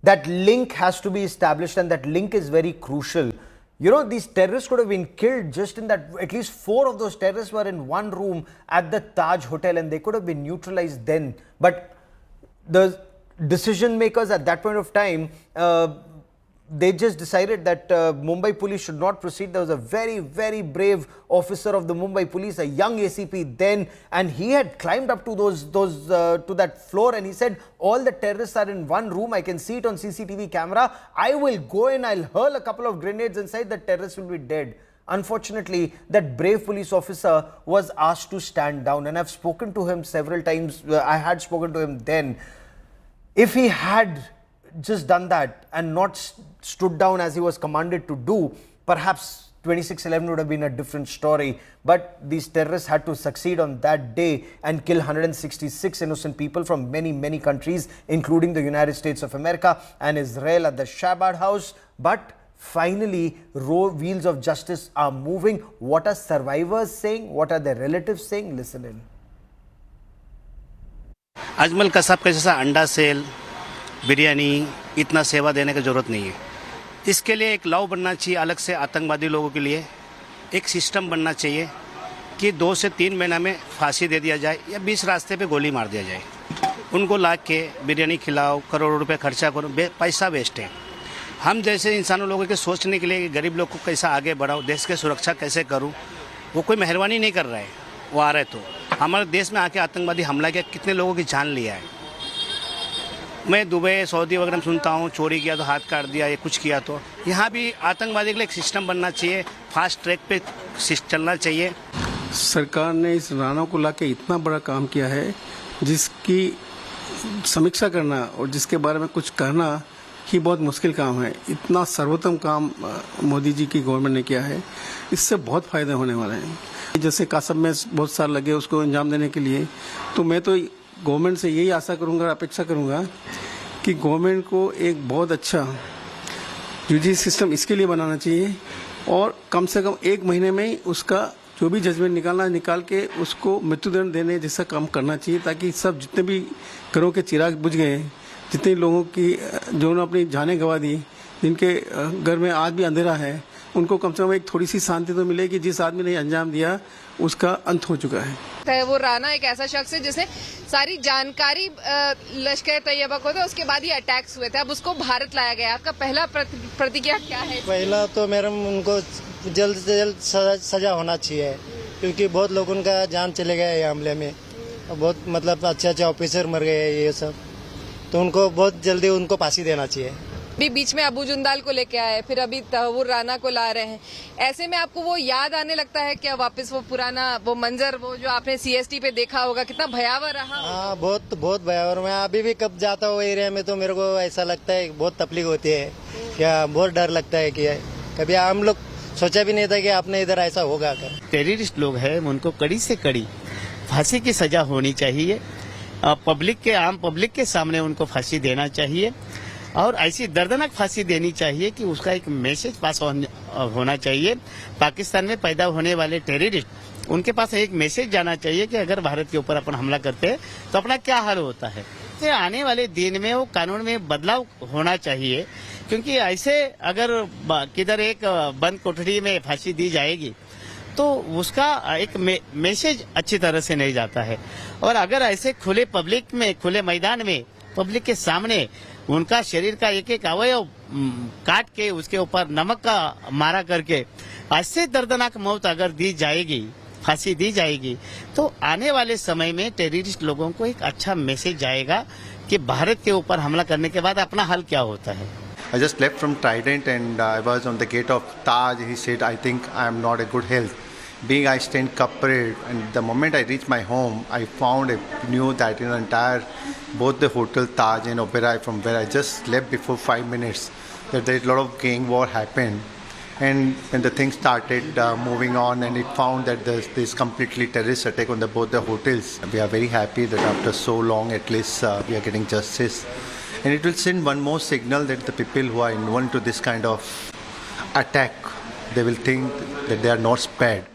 That link has to be established, and that link is very crucial. You know, these terrorists could have been killed just in that. At least 4 of those terrorists were in one room at the Taj Hotel, and they could have been neutralized then. But the decision makers at that point of time, they just decided that Mumbai police should not proceed. There was a very, very brave officer of the Mumbai police, a young ACP then, and he had climbed up to to that floor, and he said, all the terrorists are in one room. I can see it on CCTV camera. I will go in, I'll hurl a couple of grenades inside, the terrorists will be dead. Unfortunately, that brave police officer was asked to stand down, and I've spoken to him several times. I had spoken to him then. If he had just done that and not stood down as he was commanded to do, perhaps 26/11 would have been a different story. But these terrorists had to succeed on that day and kill 166 innocent people from many, many countries, including the United States of America and Israel at the Shabad House. But finally, wheels of justice are moving. What are survivors saying? What are their relatives saying? Listen in. Ajmal Kasab का जैसा अंडा cell, biryani, इतना सेवा देने की ज़रूरत नहीं है। इसके लिए एक लॉ बनना चाहिए अलग से आतंकवादी लोगों के लिए। एक सिस्टम बनना चाहिए कि 2 से 3 महीना में फांसी दे दिया जाए या 20 रास्ते पे गोली मार दिया जाए। उनको ला के बिरयानी खिलाओ, करोड़ों रुपए खर्चा करो, पैसा वेस्ट है। हम जैसे इंसानों लोगों के सोचने के लिए कि गरीब लोग को कैसा आगे बढ़ाओ, देश की सुरक्षा कैसे करूँ, वो कोई मेहरबानी नहीं कर रहा है। वो आ रहे तो हमारे देश में आके आतंकवादी हमला किया, कितने लोगों की जान लिया है। मैं दुबई, सऊदी वगैरह में सुनता हूँ, चोरी किया तो हाथ काट दिया, ये कुछ किया तो। यहाँ भी आतंकवादी के लिए एक सिस्टम बनना चाहिए, फास्ट ट्रैक पे चलना चाहिए। सरकार ने इस राणा को लाके इतना बड़ा काम किया है, जिसकी समीक्षा करना और जिसके बारे में कुछ कहना ही बहुत मुश्किल काम है। इतना सर्वोत्तम काम मोदी जी की गवर्नमेंट ने किया है, इससे बहुत फायदे होने वाले हैं। जैसे कासब में बहुत साल लगे उसको अंजाम देने के लिए, तो मैं तो गवर्नमेंट से यही आशा करूंगा, अपेक्षा करूंगा कि गवर्नमेंट को एक बहुत अच्छा जुडिशल सिस्टम इसके लिए बनाना चाहिए और कम से कम 1 महीने में ही उसका जो भी जजमेंट निकाल के उसको मृत्युदंड देने जैसा काम करना चाहिए, ताकि सब जितने भी घरों के चिराग बुझ गए, जितने लोगों की जो अपनी जानें गंवा दी, जिनके घर में आज भी अंधेरा है, उनको कम से कम एक थोड़ी सी शांति तो मिले कि जिस आदमी ने अंजाम दिया उसका अंत हो चुका है। वो राणा एक ऐसा शख्स है जिसने सारी जानकारी लश्कर तैयबा को था, उसके बाद ही अटैक्स हुए थे। अब उसको भारत लाया गया। आपका पहला प्रतिक्रिया क्या है? पहला तो मेरा उनको जल्द से जल्द सजा होना चाहिए, क्योंकि बहुत लोगों का जान चले गया ये हमले में। बहुत मतलब अच्छे ऑफिसर मर गए ये सब, तो उनको बहुत जल्दी उनको फांसी देना चाहिए। अभी बीच में अबू जुंदाल को लेके आए, फिर अभी तहव्वुर राणा को ला रहे हैं। ऐसे में आपको वो याद आने लगता है क्या वापस वो पुराना वो मंजर, वो जो आपने CST पे देखा होगा, कितना भयावह रहा? हाँ, बहुत भयावह। मैं अभी भी कब जाता हूँ एरिया में तो मेरे को ऐसा लगता है बहुत तकलीफ होती है, क्या बहुत डर लगता है कि कभी हम लोग सोचा भी नहीं था कि आपने इधर ऐसा होगा। टेररिस्ट लोग हैं, उनको कड़ी से कड़ी फांसी की सजा होनी चाहिए। आम पब्लिक के सामने उनको फांसी देना चाहिए और ऐसी दर्दनाक फांसी देनी चाहिए कि उसका एक मैसेज पास होना चाहिए। पाकिस्तान में पैदा होने वाले टेररिस्ट, उनके पास एक मैसेज जाना चाहिए कि अगर भारत के ऊपर अपन हमला करते हैं तो अपना क्या हाल होता है। तो आने वाले दिन में वो कानून में बदलाव होना चाहिए, क्योंकि ऐसे अगर किधर एक बंद कोठरी में फांसी दी जाएगी तो उसका एक मैसेज अच्छी तरह से नहीं जाता है। और अगर ऐसे खुले पब्लिक में, खुले मैदान में, पब्लिक के सामने उनका शरीर का एक एक अवयव काट के उसके ऊपर नमक का मारा करके ऐसे दर्दनाक मौत अगर दी जाएगी, फांसी दी जाएगी, तो आने वाले समय में टेररिस्ट लोगों को एक अच्छा मैसेज जाएगा कि भारत के ऊपर हमला करने के बाद अपना हाल क्या होता है। I just left from Trident and I was on the gate of Taj. He said, I think I am not in good health. Being I stay in Kapred, and the moment I reached my home, I knew that in both the hotel Taj and Oberoi from where I just slept before 5 minutes, that there is a lot of gang war happened. And when the thing started moving on, and it found that there's completely terrorist attack on both the hotels. We are very happy that after so long, at least we are getting justice. And it will send one more signal that the people who are involved to this kind of attack, they will think that they are not spared.